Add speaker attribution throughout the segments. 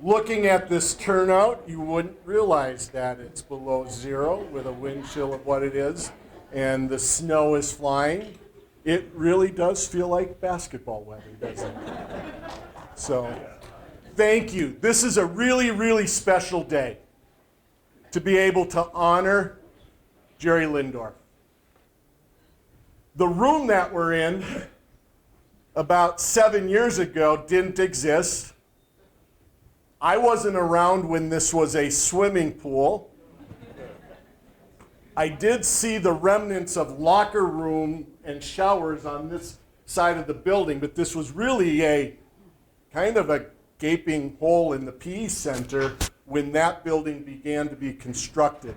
Speaker 1: Looking at this turnout, you wouldn't realize that it's below zero with a wind chill of what it is, and the snow is flying. It really does feel like basketball weather, doesn't it? So, thank you. This is a really, really special day to be able to honor Jerry Loendorf. The room that we're in about 7 years ago didn't exist. I wasn't around when this was a swimming pool. I did see the remnants of locker room and showers on this side of the building, but this was really a kind of a gaping hole in the PE center when that building began to be constructed.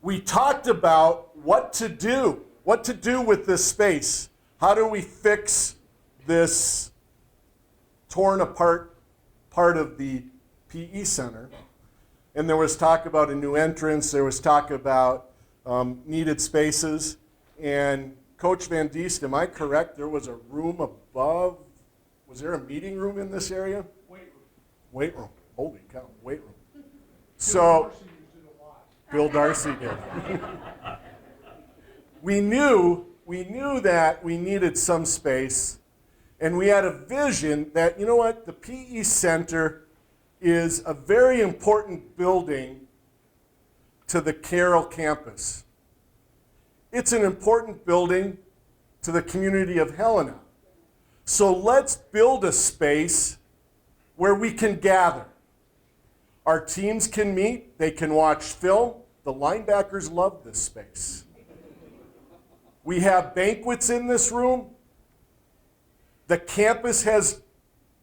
Speaker 1: We talked about what to do with this space. How do we fix this torn apart part of the PE center? And there was talk about a new entrance. There was talk about needed spaces. And Coach Van Diest, am I correct? There was a room above. Was there a meeting room in this area?
Speaker 2: Weight room.
Speaker 1: Weight room. Holy cow, weight room. So, Bill Darcy did. We knew that we needed some space, and we had a vision that, you know what, the PE Center is a very important building to the Carroll campus. It's an important building to the community of Helena. So let's build a space where we can gather. Our teams can meet, they can watch film. The linebackers love this space. We have banquets in this room. The campus has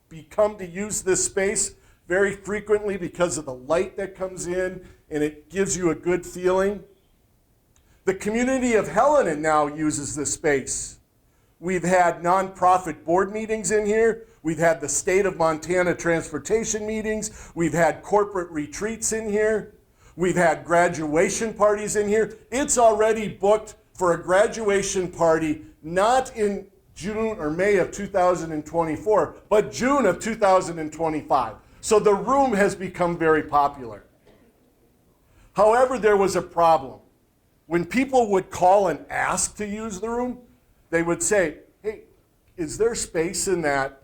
Speaker 1: become to use this space very frequently because of the light that comes in, and it gives you a good feeling. The community of Helena now uses this space. We've had nonprofit board meetings in here. We've had the state of Montana transportation meetings. We've had corporate retreats in here. We've had graduation parties in here. It's already booked for a graduation party, not in June or May of 2024, but June of 2025. So the room has become very popular. However, there was a problem. When people would call and ask to use the room, they would say, hey, is there space in that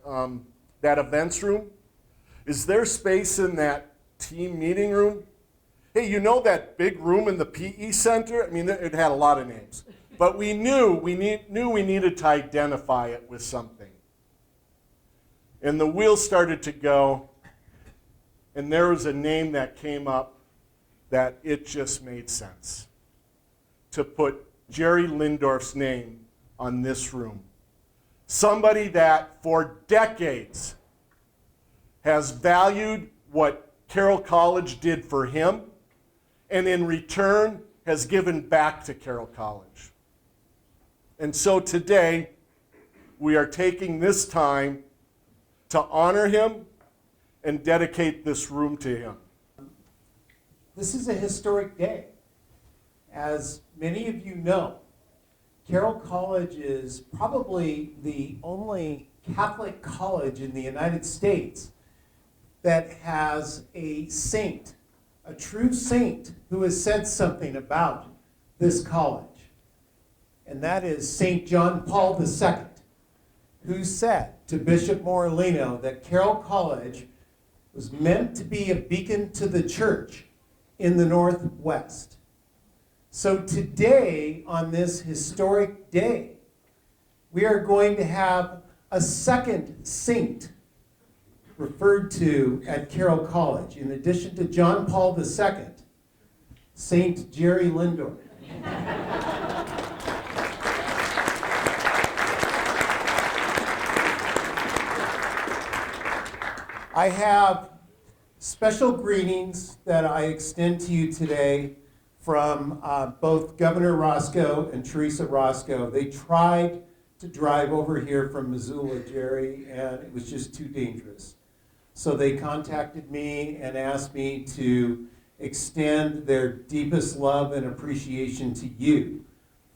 Speaker 1: events room? Is there space in that team meeting room? Hey, you know that big room in the PE center? I mean, it had a lot of names. But we knew we needed to identify it with something. And the wheels started to go, and there was a name that came up that it just made sense to put Jerry Loendorf's name on this room. Somebody that for decades has valued what Carroll College did for him, and in return has given back to Carroll College. And so today, we are taking this time to honor him and dedicate this room to him.
Speaker 3: This is a historic day. As many of you know, Carroll College is probably the only Catholic college in the United States that has a saint, a true saint, who has said something about this college. And that is St. John Paul II, who said to Bishop Morellino that Carroll College was meant to be a beacon to the church in the Northwest. So today, on this historic day, we are going to have a second saint referred to at Carroll College. In addition to John Paul II, Saint Jerry Loendorf. I have special greetings that I extend to you today from both Governor Roscoe and Teresa Roscoe. They tried to drive over here from Missoula, Jerry, and it was just too dangerous. So they contacted me and asked me to extend their deepest love and appreciation to you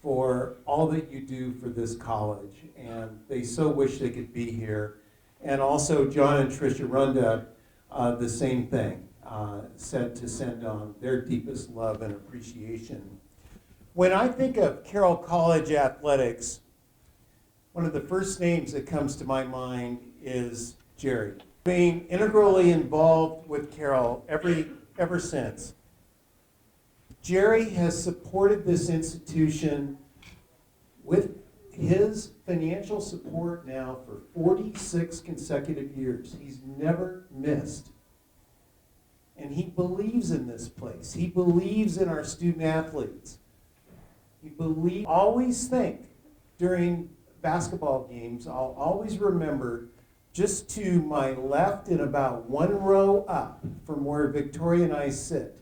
Speaker 3: for all that you do for this college. And they so wish they could be here. And also John and Tricia Runda the same thing, said to send on their deepest love and appreciation. When I think of Carroll College athletics, one of the first names that comes to my mind is Jerry. Being integrally involved with Carroll ever since. Jerry has supported this institution with his financial support now for 46 consecutive years. He's never missed. And he believes in this place. He believes in our student athletes. Always think during basketball games, I'll always remember just to my left and about one row up from where Victoria and I sit,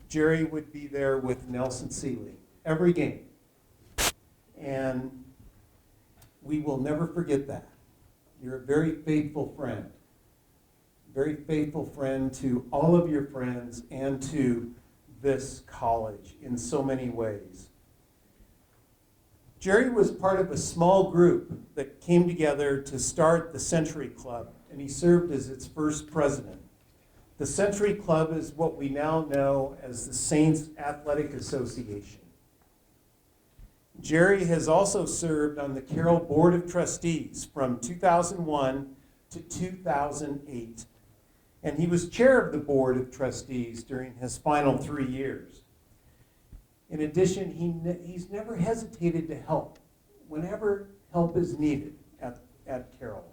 Speaker 3: Jerry would be there with Nelson Seeley every game. And we will never forget that. You're a very faithful friend. Very faithful friend to all of your friends and to this college in so many ways. Jerry was part of a small group that came together to start the Century Club, and he served as its first president. The Century Club is what we now know as the Saints Athletic Association. Jerry has also served on the Carroll Board of Trustees from 2001 to 2008, and he was chair of the Board of Trustees during his final 3 years. In addition, he's never hesitated to help whenever help is needed at Carroll.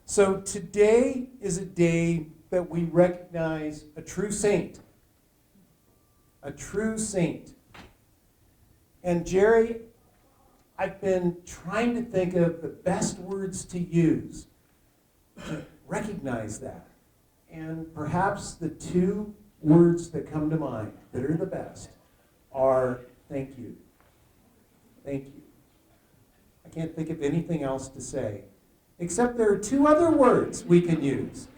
Speaker 3: So today is a day that we recognize a true saint. A true saint. And Jerry, I've been trying to think of the best words to use to recognize that. And perhaps the two words that come to mind that are the best are thank you. Thank you. I can't think of anything else to say, except there are two other words we can use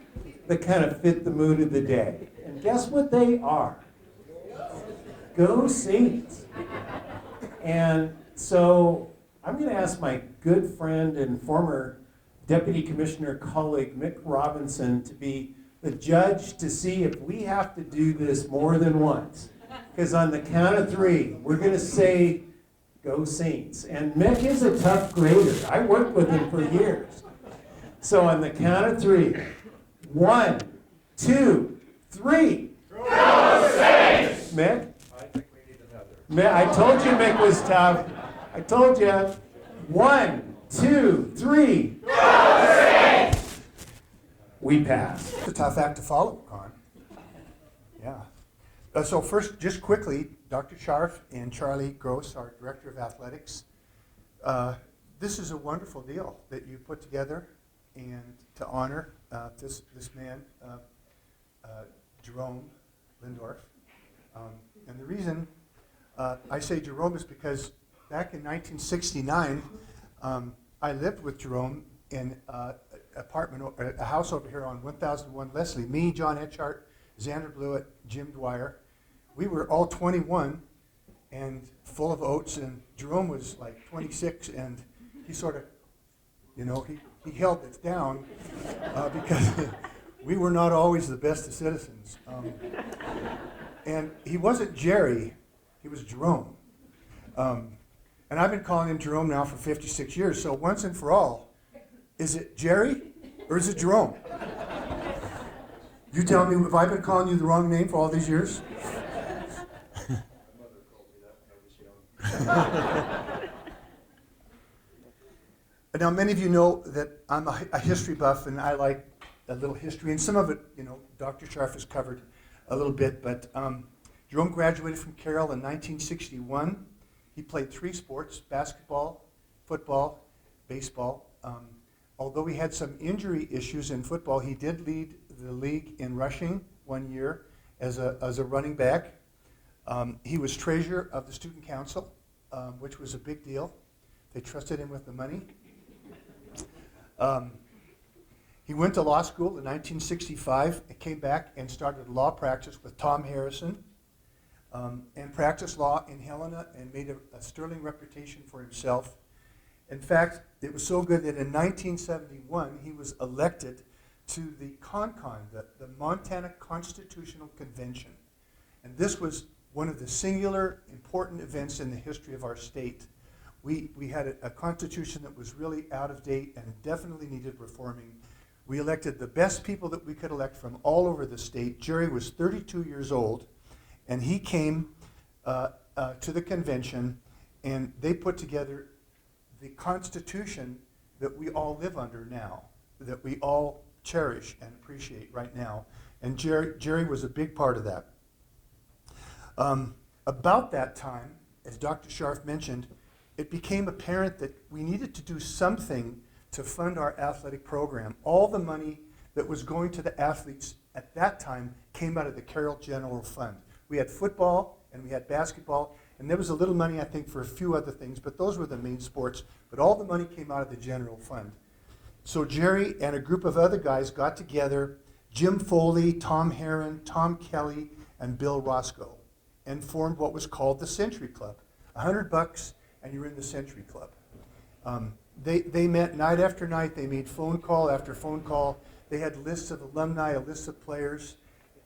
Speaker 3: that kind of fit the mood of the day. And guess what they are? Go Saints. And so I'm going to ask my good friend and former Deputy Commissioner colleague Mick Robinson to be the judge to see if we have to do this more than once. Because on the count of three, we're going to say, go Saints. And Mick is a tough grader. I worked with him for years. So on the count of three, 1, 2, 3.
Speaker 2: Go Saints!
Speaker 3: Mick?
Speaker 2: I think we need another.
Speaker 3: I told you Mick was tough. I told you. 1, 2, 3.
Speaker 2: Go Saints!
Speaker 3: We pass.
Speaker 4: It's a tough act to follow, Con. Yeah. So first, just quickly, Dr. Scharf and Charlie Gross, our Director of Athletics. This is a wonderful deal that you put together and to honor this man, Jerome Loendorf. And the reason I say Jerome is because back in 1969, I lived with Jerome in a house over here on 1001 Leslie. Me, John Etchart, Xander Blewett, Jim Dwyer. We were all 21 and full of oats, and Jerome was like 26, and he sort of, he held it down because we were not always the best of citizens. And he wasn't Jerry, he was Jerome. And I've been calling him Jerome now for 56 years, so once and for all, is it Jerry or is it Jerome? You tell me, have I been calling you the wrong name for all these years?
Speaker 2: My mother called me that when I was young.
Speaker 4: Now, many of you know that I'm a history buff, and I like a little history, and some of it, Dr. Scharf has covered a little bit, but Jerome graduated from Carroll in 1961. He played 3 sports: basketball, football, baseball. Although he had some injury issues in football, he did lead the league in rushing one year as a running back. He was treasurer of the student council, which was a big deal. They trusted him with the money. He went to law school in 1965 and came back and started law practice with Tom Harrison and practiced law in Helena and made a sterling reputation for himself. In fact, it was so good that in 1971 he was elected to the CONCON, the Montana Constitutional Convention. And this was one of the singular important events in the history of our state. We had a constitution that was really out of date and definitely needed reforming. We elected the best people that we could elect from all over the state. Jerry was 32 years old, and he came to the convention, and they put together the Constitution that we all live under now, that we all cherish and appreciate right now. And Jerry was a big part of that. About that time, as Dr. Scharf mentioned, it became apparent that we needed to do something to fund our athletic program. All the money that was going to the athletes at that time came out of the Carroll General Fund. We had football and we had basketball, and there was a little money, I think, for a few other things, but those were the main sports. But all the money came out of the general fund. So Jerry and a group of other guys got together, Jim Foley, Tom Herron, Tom Kelly, and Bill Roscoe, and formed what was called the Century Club. $100 and you're in the Century Club. They met night after night. They made phone call after phone call. They had lists of alumni, a list of players,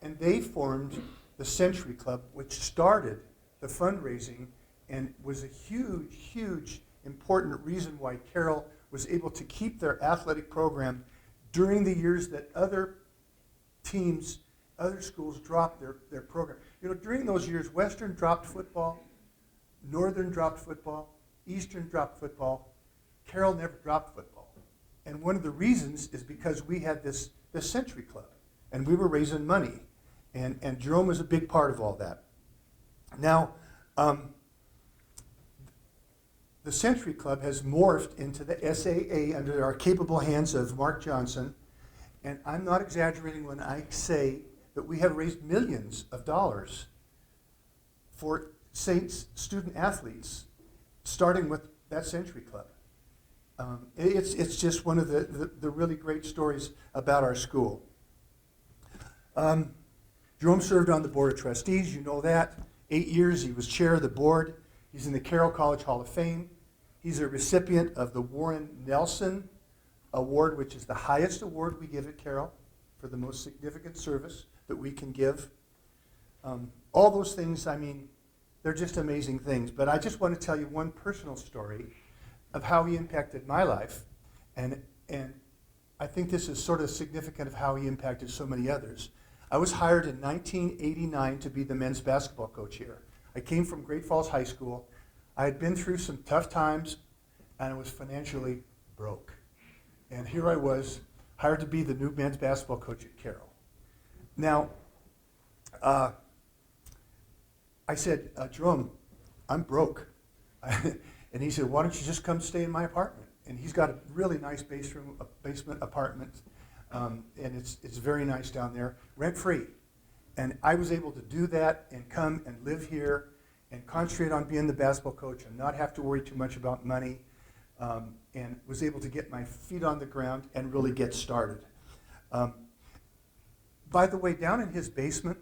Speaker 4: and they formed the Century Club, which started the fundraising and was a huge, huge, important reason why Carroll was able to keep their athletic program during the years that other teams, other schools dropped their program. You know, during those years, Western dropped football, Northern dropped football, Eastern dropped football. Carroll never dropped football. And one of the reasons is because we had this Century Club, and we were raising money. And Jerome was a big part of all that. Now, the Century Club has morphed into the SAA under our capable hands of Mark Johnson. And I'm not exaggerating when I say that we have raised millions of dollars for Saints student athletes, starting with that Century Club. It's just one of the really great stories about our school. Jerome served on the Board of Trustees, you know that. 8 years, he was chair of the board. He's in the Carroll College Hall of Fame. He's a recipient of the Warren Nelson Award, which is the highest award we give at Carroll for the most significant service that we can give. All those things, I mean, they're just amazing things. But I just want to tell you one personal story of how he impacted my life. And I think this is sort of significant of how he impacted so many others. I was hired in 1989 to be the men's basketball coach here. I came from Great Falls High School. I had been through some tough times, and I was financially broke. And here I was, hired to be the new men's basketball coach at Carroll. Now, I said, Jerome, I'm broke. And he said, why don't you just come stay in my apartment? And he's got a really nice basement apartment. And it's very nice down there, rent-free. And I was able to do that and come and live here and concentrate on being the basketball coach and not have to worry too much about money, and was able to get my feet on the ground and really get started. By the way, down in his basement,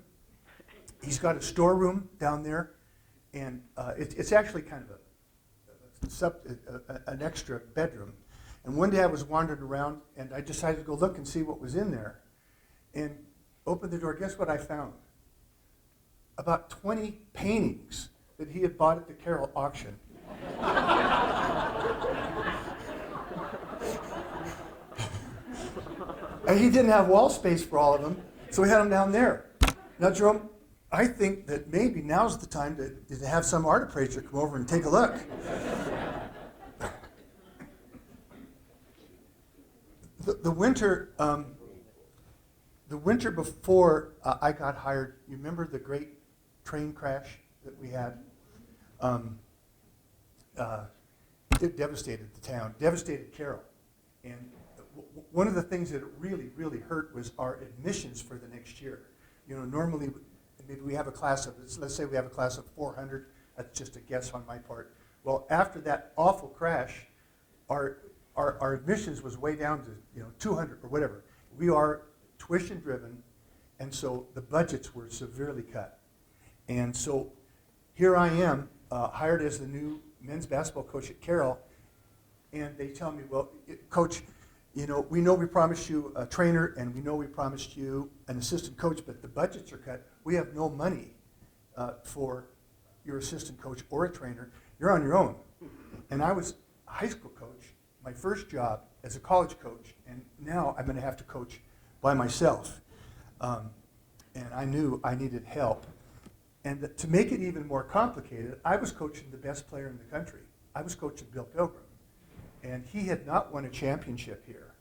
Speaker 4: he's got a storeroom down there, and it's actually kind of an extra bedroom. And one day I was wandering around, and I decided to go look and see what was in there. And opened the door. Guess what I found? About 20 paintings that he had bought at the Carroll auction. And he didn't have wall space for all of them, so we had them down there. Now, Jerome, I think that maybe now's the time to have some art appraiser come over and take a look. The winter before I got hired, you remember the great train crash that we had? It devastated the town, devastated Carroll. And one of the things that it really, really hurt was our admissions for the next year. You know, normally maybe we have a class of, let's say we have a class of 400. That's just a guess on my part. Well, after that awful crash, our admissions was way down to 200 or whatever. We are tuition driven, and so the budgets were severely cut. And so here I am, hired as the new men's basketball coach at Carroll, and they tell me, well, Coach, you know we promised you a trainer and we know we promised you an assistant coach, but the budgets are cut. We have no money for your assistant coach or a trainer. You're on your own. And I was a high school coach, my first job as a college coach, and now I'm going to have to coach by myself. And I knew I needed help. And to make it even more complicated, I was coaching the best player in the country. I was coaching Bill Pilgrim. And he had not won a championship here.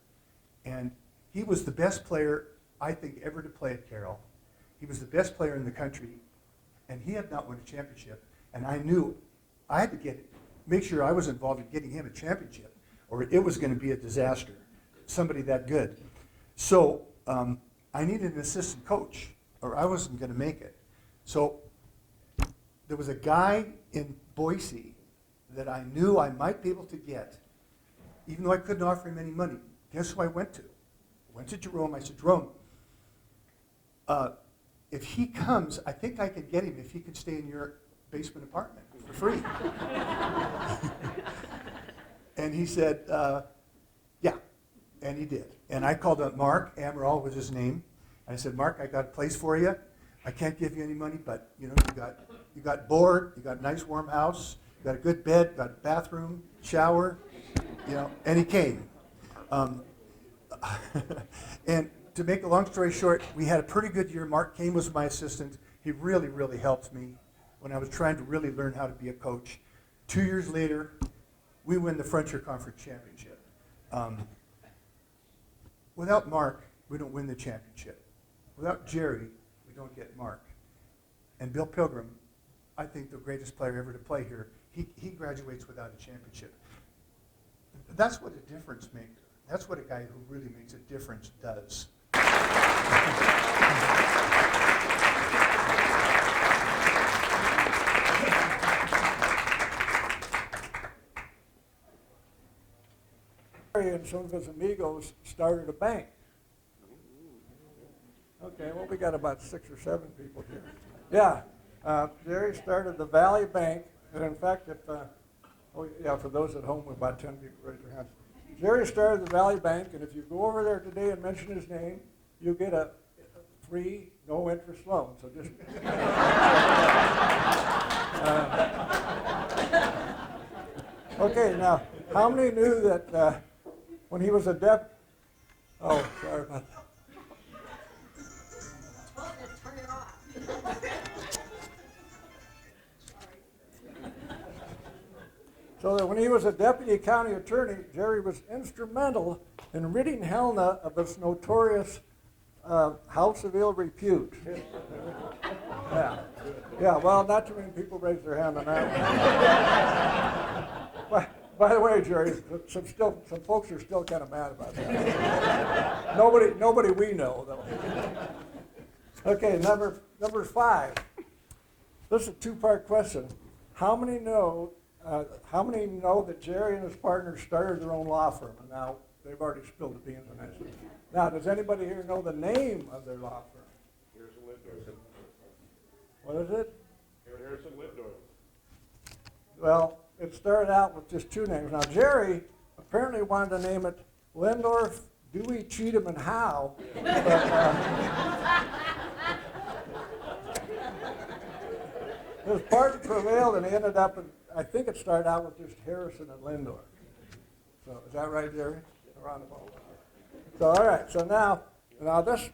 Speaker 4: And he was the best player, I think, ever to play at Carroll. He was the best player in the country, and he had not won a championship. And I knew I had to make sure I was involved in getting him a championship, or it was going to be a disaster, somebody that good. So I needed an assistant coach, or I wasn't going to make it. So there was a guy in Boise that I knew I might be able to get, even though I couldn't offer him any money. Guess who I went to? I went to Jerome. I said, Jerome, if he comes, I think I could get him if he could stay in your basement apartment for free. And he said, yeah, and he did. And I called up Mark, Amaral was his name. And I said, Mark, I got a place for you. I can't give you any money, but you got board, you got a nice warm house, you got a good bed, got a bathroom, shower, and he came. And to make a long story short, we had a pretty good year. Mark Kane was my assistant. He really, really helped me when I was trying to really learn how to be a coach. 2 years later, we win the Frontier Conference Championship. Without Mark, we don't win the championship. Without Jerry, we don't get Mark. And Bill Pilgrim, I think the greatest player ever to play here, he graduates without a championship. That's what a difference maker. That's what a guy who really makes a difference does.
Speaker 2: Jerry and some of his amigos started a bank. Okay, well, we got about 6 or 7 people here. Yeah, Jerry started the Valley Bank, and in fact, for those at home, about 10 people raise their hands. Jerry started the Valley Bank, and if you go over there today and mention his name, you get a free, no-interest loan. So just okay. Now, how many knew that when he was a deputy? Oh, sorry about that.
Speaker 5: Turn it off.
Speaker 2: So that when he was a deputy county attorney, Jerry was instrumental in ridding Helena of its notorious house of ill repute. Yeah. Well, not too many people raised their hand on that one. By the way, Jerry, some folks are still kind of mad about that. Nobody we know, though. Okay, number 5. This is a 2-part question. How many know that Jerry and his partners started their own law firm? And now they've already spilled the beans on that. Now, does anybody here know the name of their law firm?
Speaker 6: Harrison Loendorf.
Speaker 2: What is it?
Speaker 6: Harrison Loendorf.
Speaker 2: Well, it started out with just 2 names. Now, Jerry apparently wanted to name it Loendorf, Dewey, Cheatham, and Howe. But, his partner prevailed, and he ended up I think it started out with just Harrison and Loendorf. So is that right, Jerry? Around about. So all right. So now this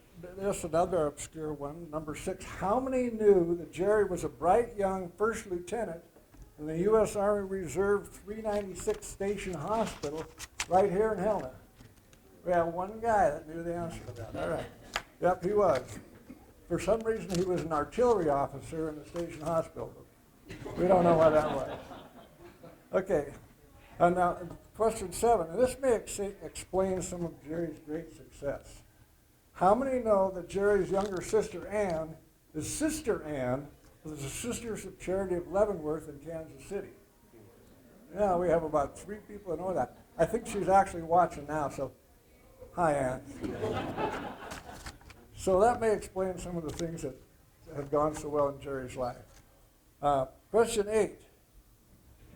Speaker 2: another obscure one. Number 6. How many knew that Jerry was a bright young first lieutenant in the U.S. Army Reserve 396 Station Hospital right here in Helena? We have one guy that knew the answer to that. All right. Yep, he was. For some reason, he was an artillery officer in the station hospital. We don't know what that was. Okay. Now, question 7. And this may explain some of Jerry's great success. How many know that Jerry's younger sister, Ann, his sister Ann, was the Sisters of Charity of Leavenworth in Kansas City? Yeah, we have about 3 people that know that. I think she's actually watching now, so hi, Ann. So that may explain some of the things that have gone so well in Jerry's life. Question 8.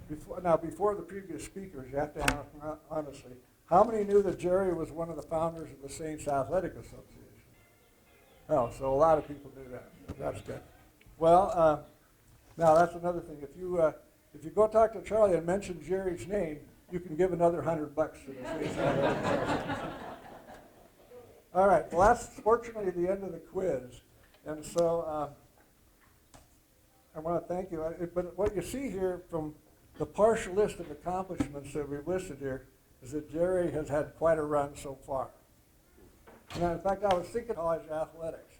Speaker 2: Before the previous speakers, you have to ask honestly, How many knew that Jerry was one of the founders of the Saints Athletic Association? Oh, so a lot of people knew that. That's good. Well, now that's another thing. If you go talk to Charlie and mention Jerry's name, you can give another $100 to the Saints Athletic Association. All right. Well, that's fortunately the end of the quiz, and so I want to thank you. But what you see here from the partial list of accomplishments that we've listed here is that Jerry has had quite a run so far. And in fact, I was thinking college athletics.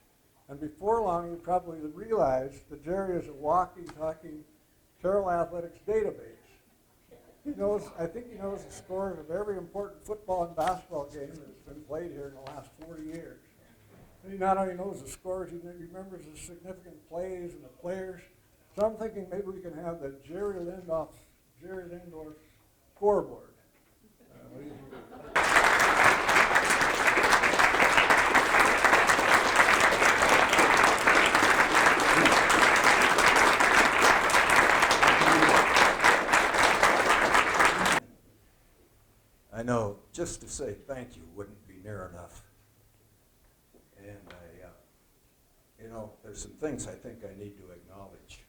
Speaker 2: And before long, you probably realize that Jerry is a walking, talking Carroll Athletics database. He knows, I think he knows the scores of every important football and basketball game that's been played here in the last 40 years. And he not only knows the scores, he remembers the significant plays and the players. So I'm thinking maybe we can have the Jerry Loendorf scoreboard. What do you think?
Speaker 7: I know just to say thank you wouldn't be near enough. And there's some things I think I need to acknowledge.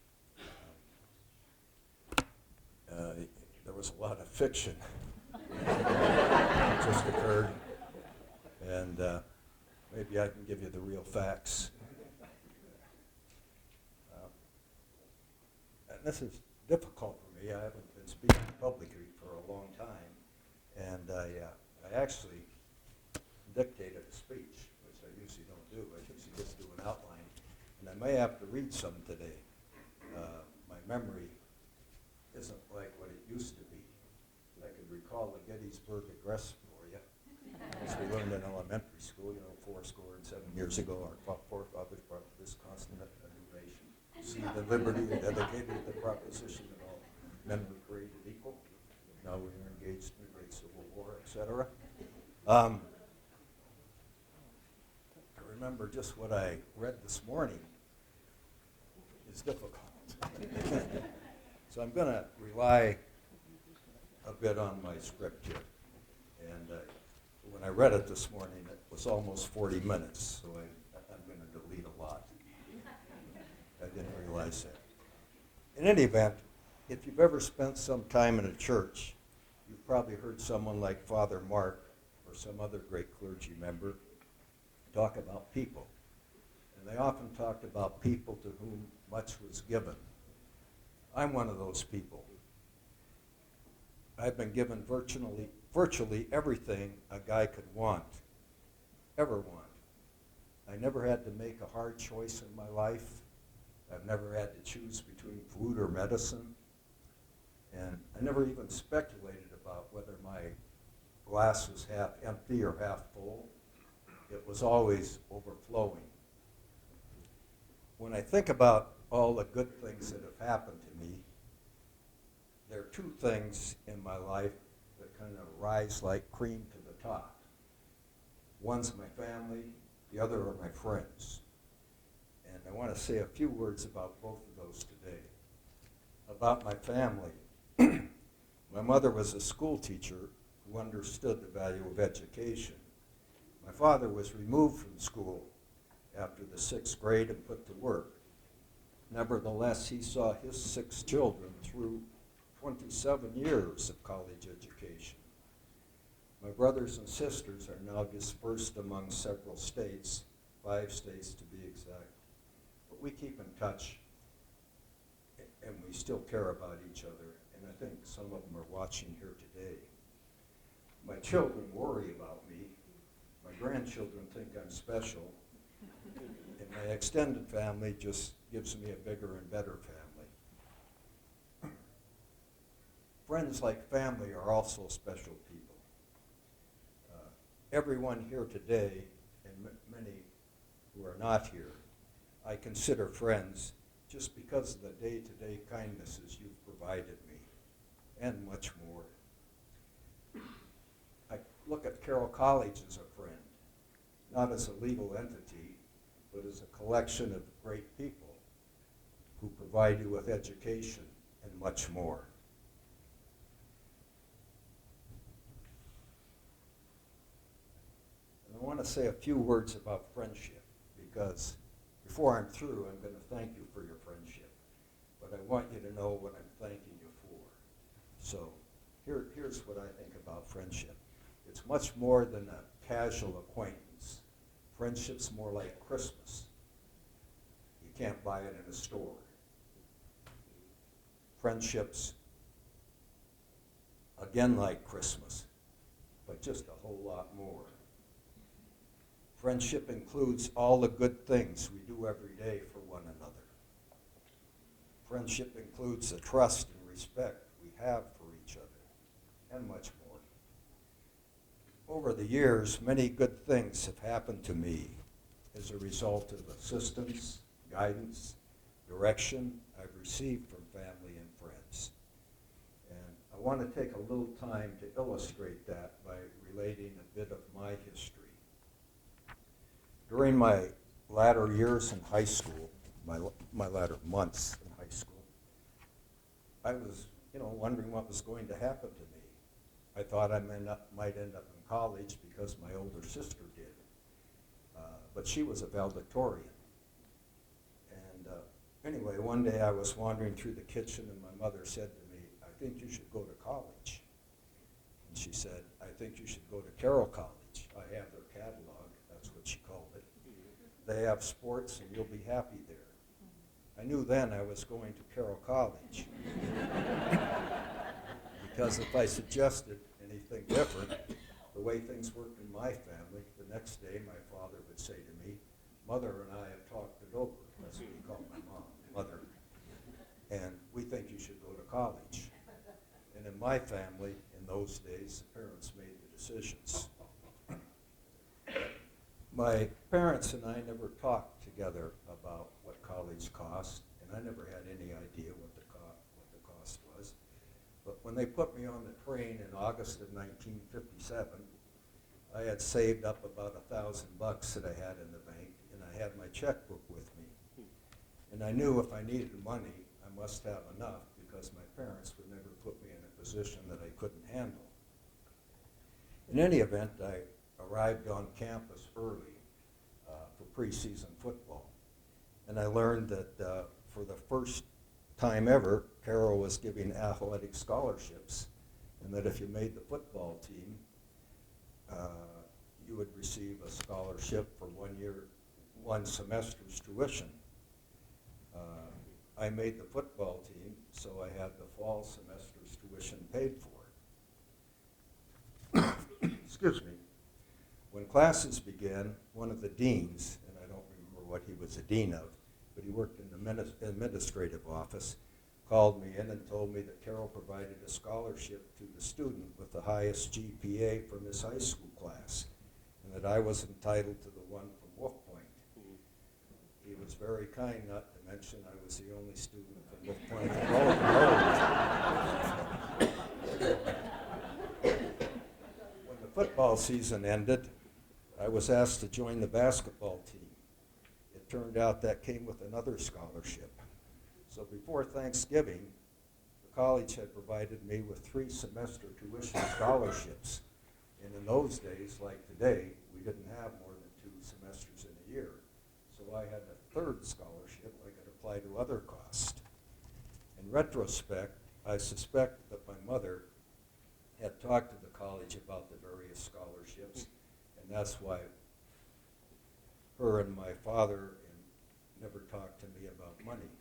Speaker 7: There was a lot of fiction that just occurred, and maybe I can give you the real facts. And this is difficult for me. I haven't been speaking publicly for a long time, and I actually dictated a speech, which I usually don't do. I usually just do an outline, and I may have to read some today. My memory isn't like what it used to be. I could recall the Gettysburg Address for you, as we learned in elementary school, 7 years ago, our forefathers brought this continent a new nation. See the liberty dedicated to the proposition that all men were created equal. Now we are engaged in the great Civil War, etc. I remember just what I read this morning is difficult. So I'm going to rely a bit on my script here. And when I read it this morning, it was almost 40 minutes, so I'm going to delete a lot. I didn't realize that. In any event, if you've ever spent some time in a church, you've probably heard someone like Father Mark or some other great clergy member talk about people. And they often talked about people to whom much was given. I'm one of those people. I've been given virtually everything a guy could ever want. I never had to make a hard choice in my life. I've never had to choose between food or medicine. And I never even speculated about whether my glass was half empty or half full. It was always overflowing. When I think about all the good things that have happened to me, there are two things in my life that kind of rise like cream to the top. One's my family, the other are my friends. And I want to say a few words about both of those today. About my family. My mother was a school teacher who understood the value of education. My father was removed from school after the 6th grade and put to work. Nevertheless, he saw his 6 children through 27 years of college education. My brothers and sisters are now dispersed among several states, 5 states to be exact. But we keep in touch, and we still care about each other, and I think some of them are watching here today. My children worry about me. My grandchildren think I'm special, and my extended family just gives me a bigger and better family. Friends like family are also special people. Everyone here today, and many who are not here, I consider friends just because of the day-to-day kindnesses you've provided me, and much more. I look at Carroll College as a friend, not as a legal entity, but as a collection of great people who provide you with education and much more. to say a few words about friendship, because before I'm through, I'm going to thank you for your friendship. But I want you to know what I'm thanking you for. So here's what I think about friendship. It's much more than a casual acquaintance. Friendship's more like Christmas. You can't buy it in a store. Friendships, again like Christmas, but just a whole lot more. Friendship includes all the good things we do every day for one another. Friendship includes the trust and respect we have for each other, and much more. Over the years, many good things have happened to me as a result of assistance, guidance, direction I've received from family and friends. And I want to take a little time to illustrate that by relating a bit of my history. During my latter years in high school, my latter months in high school, I was, wondering what was going to happen to me. I thought I might end up in college because my older sister did. But she was a valedictorian. And anyway, one day I was wandering through the kitchen and my mother said to me, "I think you should go to college." And she said, "I think you should go to Carroll College. I have their catalog." That's what she called it. "They have sports and you'll be happy there." I knew then I was going to Carroll College. Because if I suggested anything different, the way things worked in my family, the next day my father would say to me, "Mother and I have talked it over." That's what he called my mom, Mother. "And we think you should go to college." And in my family, in those days, the parents made the decisions. My parents and I never talked together about what college cost, and I never had any idea what the cost was. But when they put me on the train in August of 1957, I had saved up about $1,000 that I had in the bank, and I had my checkbook with me. And I knew if I needed money, I must have enough because my parents would never put me in a position that I couldn't handle. In any event, I arrived on campus early for preseason football. And I learned that for the first time ever, Carroll was giving athletic scholarships, and that if you made the football team, you would receive a scholarship for 1 year, 1 semester's tuition. I made the football team, so I had the fall semester's tuition paid for. Excuse me. When classes began, one of the deans, and I don't remember what he was a dean of, but he worked in the administrative office, called me in and told me that Carroll provided a scholarship to the student with the highest GPA from his high school class, and that I was entitled to the one from Wolf Point. He was very kind, not to mention I was the only student from Wolf Point enrolled. When the football season ended, I was asked to join the basketball team. It turned out that came with another scholarship. So before Thanksgiving, the college had provided me with 3 semester tuition scholarships. And in those days, like today, we didn't have more than 2 semesters in a year. So I had a 3rd scholarship I could apply to other costs. In retrospect, I suspect that my mother had talked to the college about the various scholarships, and that's why her and my father never talked to me about money.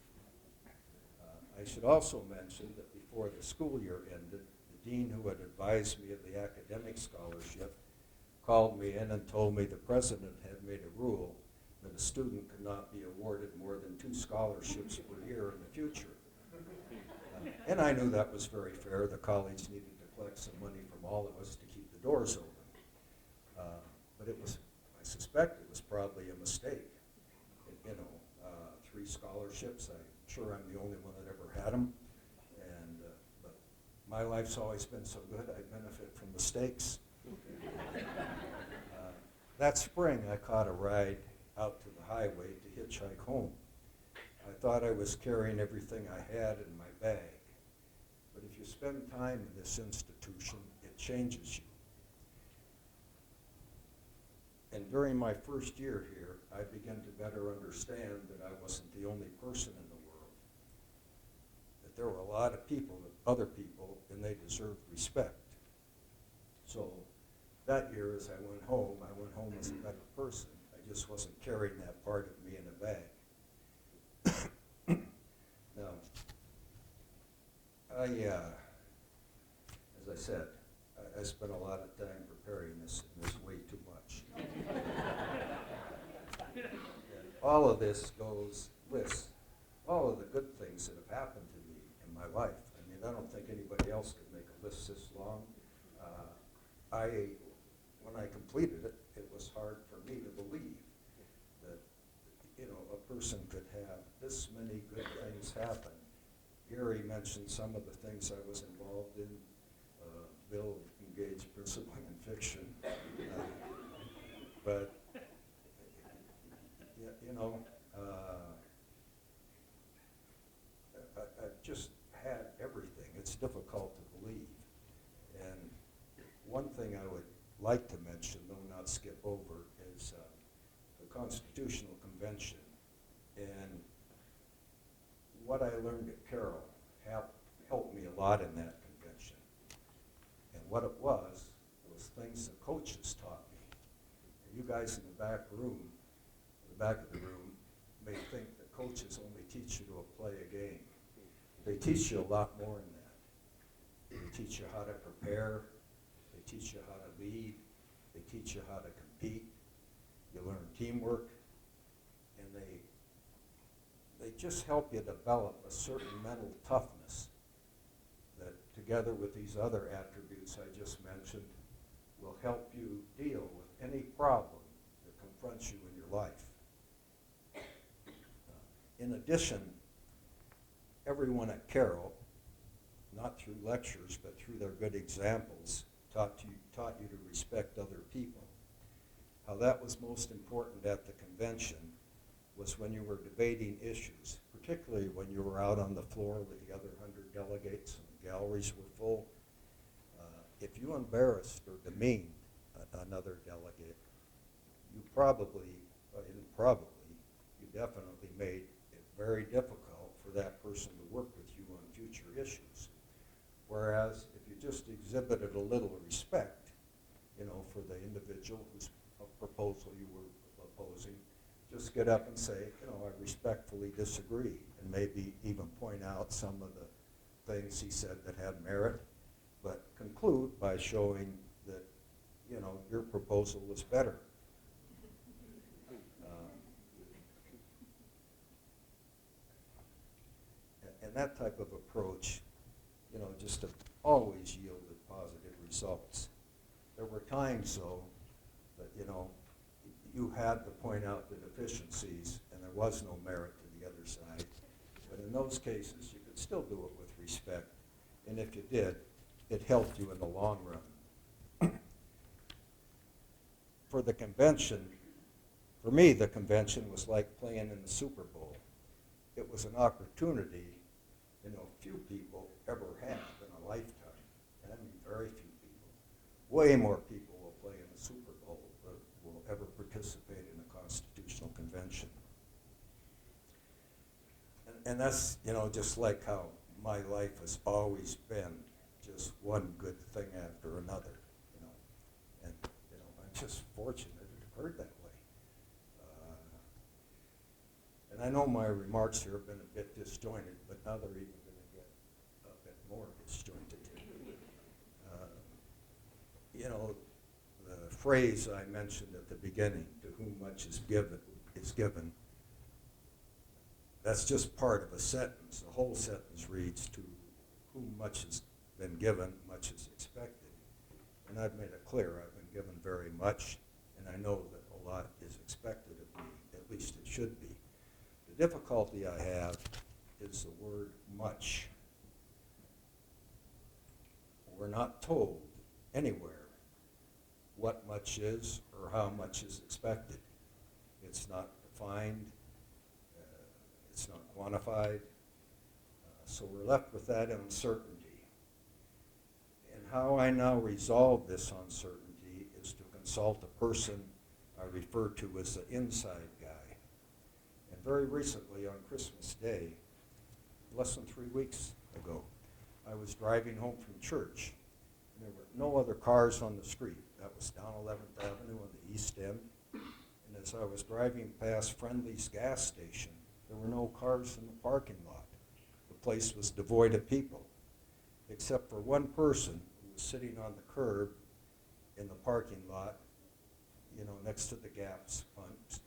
Speaker 7: I should also mention that before the school year ended, the dean who had advised me of the academic scholarship called me in and told me the president had made a rule that a student could not be awarded more than 2 scholarships per year in the future. And I knew that was very fair. The college needed to collect some money from all of us to keep the doors open. But I suspect it was probably a mistake. 3 scholarships. I'm sure I'm the only one that ever had them. But my life's always been so good, I benefit from mistakes. That spring, I caught a ride out to the highway to hitchhike home. I thought I was carrying everything I had in my bag. But if you spend time in this institution, it changes you. And during my first year here, I began to better understand that I wasn't the only person in the world. That there were a lot of people, other people, and they deserved respect. So that year as I went home as a better person. I just wasn't carrying that part of me in a bag. Now, as I said, I spent a lot of time preparing this, and there's way too much. And all of this lists all of the good things that have happened to me in my life. I mean, I don't think anybody else could make a list this long. When I completed it, it was hard for me to believe that, a person could have this many good things happen. Gary mentioned some of the things I was involved in. Bill engaged principally in fiction. But, I've just had everything. It's difficult to believe. And one thing I would like to mention, though not skip over, is the Constitutional Convention. And what I learned at Carroll helped me a lot in that convention. And what it was things the coaches taught me. And you guys in the back of the room, may think that coaches only teach you to play a game. They teach you a lot more than that. They teach you how to prepare. They teach you how to lead. They teach you how to compete. You learn teamwork. And they just help you develop a certain mental toughness that, together with these other attributes I just mentioned, will help you deal with any problem that confronts you in your life. In addition, everyone at Carroll, not through lectures, but through their good examples, taught you to respect other people. How that was most important at the convention was when you were debating issues, particularly when you were out on the floor with the other 100 delegates and the galleries were full. If you embarrassed or demeaned another delegate, you definitely made it very difficult for that person to work with you on future issues. Whereas if you just exhibited a little respect, for the individual whose proposal you were opposing, just get up and say, I respectfully disagree, and maybe even point out some of the things he said that had merit, but conclude by showing that, your proposal was better. And that type of approach, just always yielded positive results. There were times, though, that, you had to point out the deficiencies, and there was no merit to the other side. But in those cases, you could still do it with respect. And if you did, it helped you in the long run. For the convention, for me, the convention was like playing in the Super Bowl. It was an opportunity, few people ever have in a lifetime. And I mean very few people. Way more people will play in the Super Bowl than will ever participate in a constitutional convention. And that's, just like how my life has always been, just one good thing after another, And, I'm just fortunate it occurred that way. And I know my remarks here have been a bit disjointed, but now they're even going to get a bit more disjointed. The phrase I mentioned at the beginning, to whom much is given, that's just part of a sentence. The whole sentence reads, to whom much has been given, much is expected. And I've made it clear I've been given very much, and I know that a lot is expected of me, at least it should be. The difficulty I have is the word much. We're not told anywhere what much is or how much is expected. It's not defined, it's not quantified, so we're left with that uncertainty. And how I now resolve this uncertainty is to consult a person I refer to as the inside guy. And very recently on Christmas Day, less than 3 weeks ago, I was driving home from church. And there were no other cars on the street. That was down 11th Avenue on the east end. And as I was driving past Friendly's gas station, there were no cars in the parking lot. The place was devoid of people, except for one person who was sitting on the curb in the parking lot, you know, next to the gas pumps.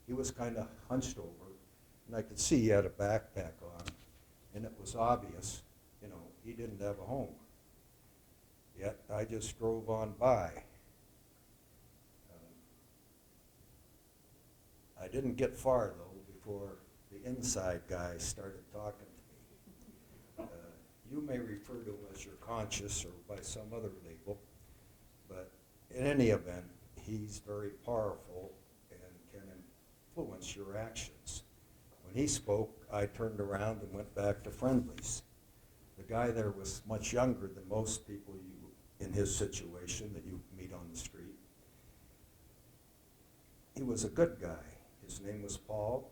Speaker 7: He was kind of hunched over, and I could see he had a backpack on, and it was obvious, you know, he didn't have a home. Yet I just drove on by. I didn't get far, though, before the inside guy started talking to me. You may refer to him as your conscience or by some other label, but in any event, he's very powerful and can influence your actions. When he spoke, I turned around and went back to Friendly's. The guy there was much younger than most people in his situation that you meet on the street. He was a good guy. His name was Paul.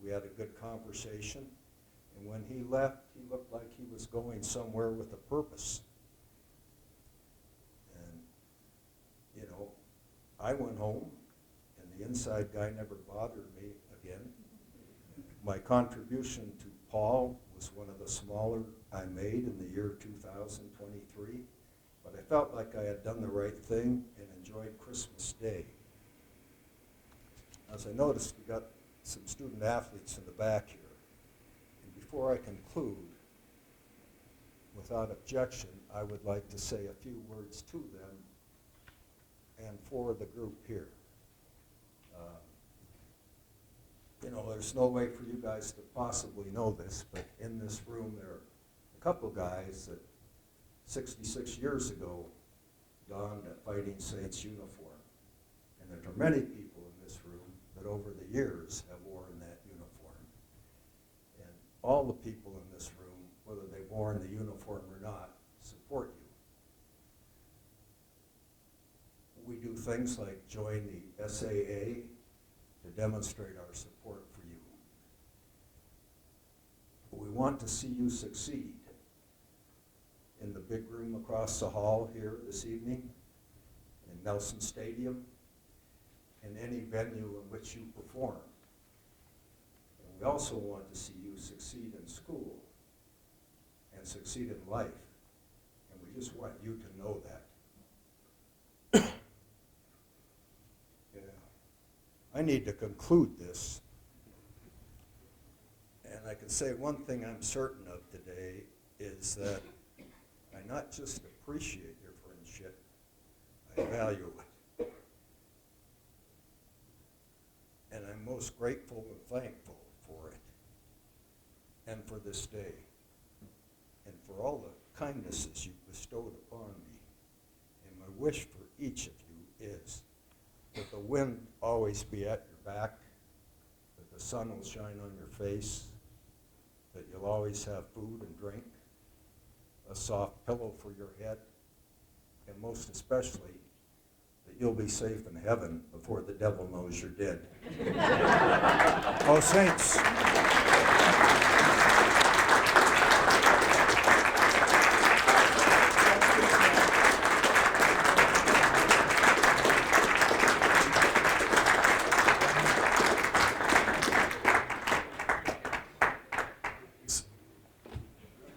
Speaker 7: We had a good conversation. And when he left, he looked like he was going somewhere with a purpose. And, you know, I went home, and the inside guy never bothered me again. My contribution to Paul was one of the smaller I made in the year 2023, but I felt like I had done the right thing and enjoyed Christmas Day. As I noticed, we got some student athletes in the back here. And before I conclude, without objection, I would like to say a few words to them and for the group here. You know, there's no way for you guys to possibly know this, but in this room there are a couple guys that 66 years ago donned a Fighting Saints uniform. And there are many people in this room that over the years have worn that uniform. And all the people in this room, whether they've worn the uniform or not, support you. We do things like join the SAA to demonstrate our support for you. We want to see you succeed in the big room across the hall here this evening, in Nelson Stadium, in any venue in which you perform. And we also want to see you succeed in school and succeed in life. And we just want you to know that. I need to conclude this. And I can say one thing I'm certain of today is that I not just appreciate your friendship, I value it. And I'm most grateful and thankful for it and for this day and for all the kindnesses you've bestowed upon me. And my wish for each of you is that the wind always be at your back, that the sun will shine on your face, that you'll always have food and drink, a soft pillow for your head, and most especially, that you'll be safe in heaven before the devil knows you're dead. Oh, saints.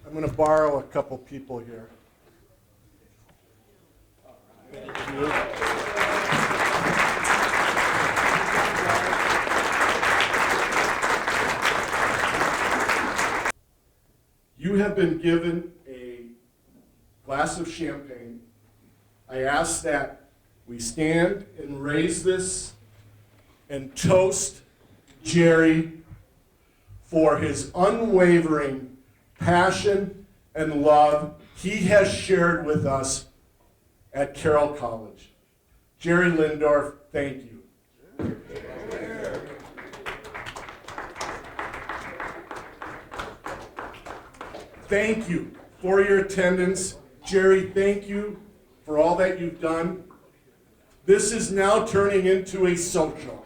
Speaker 1: I'm going to borrow a couple people here. You have been given a glass of champagne. I ask that we stand and raise this and toast Jerry for his unwavering passion and love he has shared with us at Carroll College. Jerry Loendorf, thank you. Thank you for your attendance. Jerry, thank you for all that you've done. This is now turning into a social.